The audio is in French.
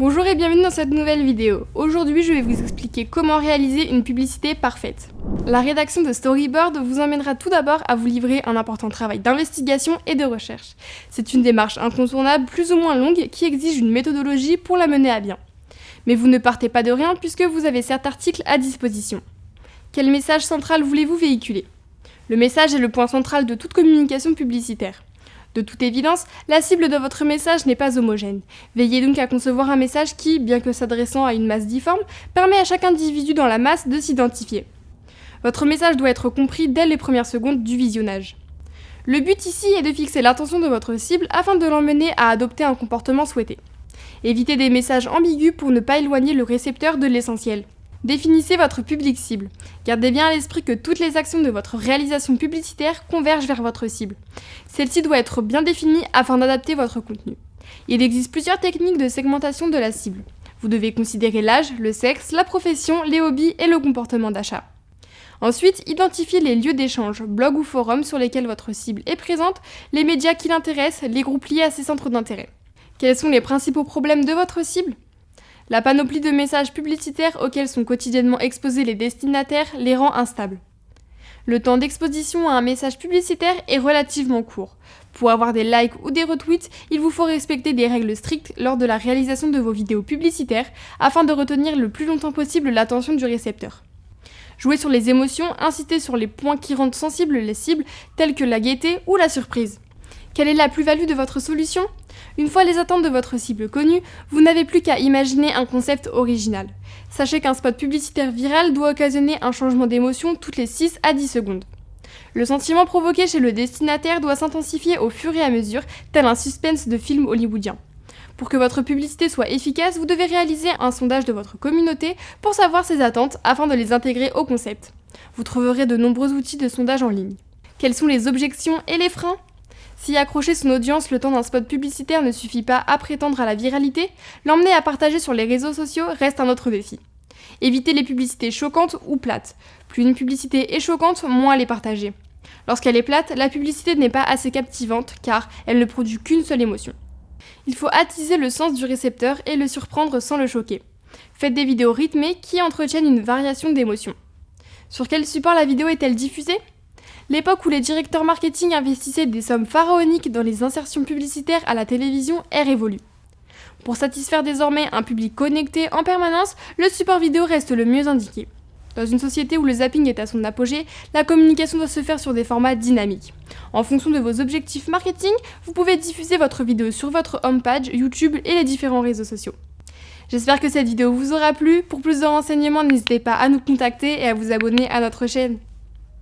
Bonjour et bienvenue dans cette nouvelle vidéo. Aujourd'hui, je vais vous expliquer comment réaliser une publicité parfaite. La rédaction de Storyboard vous emmènera tout d'abord à vous livrer un important travail d'investigation et de recherche. C'est une démarche incontournable, plus ou moins longue, qui exige une méthodologie pour la mener à bien. Mais vous ne partez pas de rien puisque vous avez certes articles à disposition. Quel message central voulez-vous véhiculer ? Le message est le point central de toute communication publicitaire. De toute évidence, la cible de votre message n'est pas homogène. Veillez donc à concevoir un message qui, bien que s'adressant à une masse difforme, permet à chaque individu dans la masse de s'identifier. Votre message doit être compris dès les premières secondes du visionnage. Le but ici est de fixer l'attention de votre cible afin de l'emmener à adopter un comportement souhaité. Évitez des messages ambigus pour ne pas éloigner le récepteur de l'essentiel. Définissez votre public cible. Gardez bien à l'esprit que toutes les actions de votre réalisation publicitaire convergent vers votre cible. Celle-ci doit être bien définie afin d'adapter votre contenu. Il existe plusieurs techniques de segmentation de la cible. Vous devez considérer l'âge, le sexe, la profession, les hobbies et le comportement d'achat. Ensuite, identifiez les lieux d'échange, blogs ou forums sur lesquels votre cible est présente, les médias qui l'intéressent, les groupes liés à ses centres d'intérêt. Quels sont les principaux problèmes de votre cible ? La panoplie de messages publicitaires auxquels sont quotidiennement exposés les destinataires les rend instables. Le temps d'exposition à un message publicitaire est relativement court. Pour avoir des likes ou des retweets, il vous faut respecter des règles strictes lors de la réalisation de vos vidéos publicitaires afin de retenir le plus longtemps possible l'attention du récepteur. Jouez sur les émotions, incitez sur les points qui rendent sensibles les cibles, tels que la gaieté ou la surprise. Quelle est la plus-value de votre solution ? Une fois les attentes de votre cible connues, vous n'avez plus qu'à imaginer un concept original. Sachez qu'un spot publicitaire viral doit occasionner un changement d'émotion toutes les 6 à 10 secondes. Le sentiment provoqué chez le destinataire doit s'intensifier au fur et à mesure, tel un suspense de film hollywoodien. Pour que votre publicité soit efficace, vous devez réaliser un sondage de votre communauté pour savoir ses attentes afin de les intégrer au concept. Vous trouverez de nombreux outils de sondage en ligne. Quelles sont les objections et les freins ? Si accrocher son audience le temps d'un spot publicitaire ne suffit pas à prétendre à la viralité, l'emmener à partager sur les réseaux sociaux reste un autre défi. Évitez les publicités choquantes ou plates. Plus une publicité est choquante, moins elle est partagée. Lorsqu'elle est plate, la publicité n'est pas assez captivante car elle ne produit qu'une seule émotion. Il faut attiser le sens du récepteur et le surprendre sans le choquer. Faites des vidéos rythmées qui entretiennent une variation d'émotions. Sur quel support la vidéo est-elle diffusée ? L'époque où les directeurs marketing investissaient des sommes pharaoniques dans les insertions publicitaires à la télévision est révolue. Pour satisfaire désormais un public connecté en permanence, le support vidéo reste le mieux indiqué. Dans une société où le zapping est à son apogée, la communication doit se faire sur des formats dynamiques. En fonction de vos objectifs marketing, vous pouvez diffuser votre vidéo sur votre homepage, YouTube et les différents réseaux sociaux. J'espère que cette vidéo vous aura plu. Pour plus de renseignements, n'hésitez pas à nous contacter et à vous abonner à notre chaîne.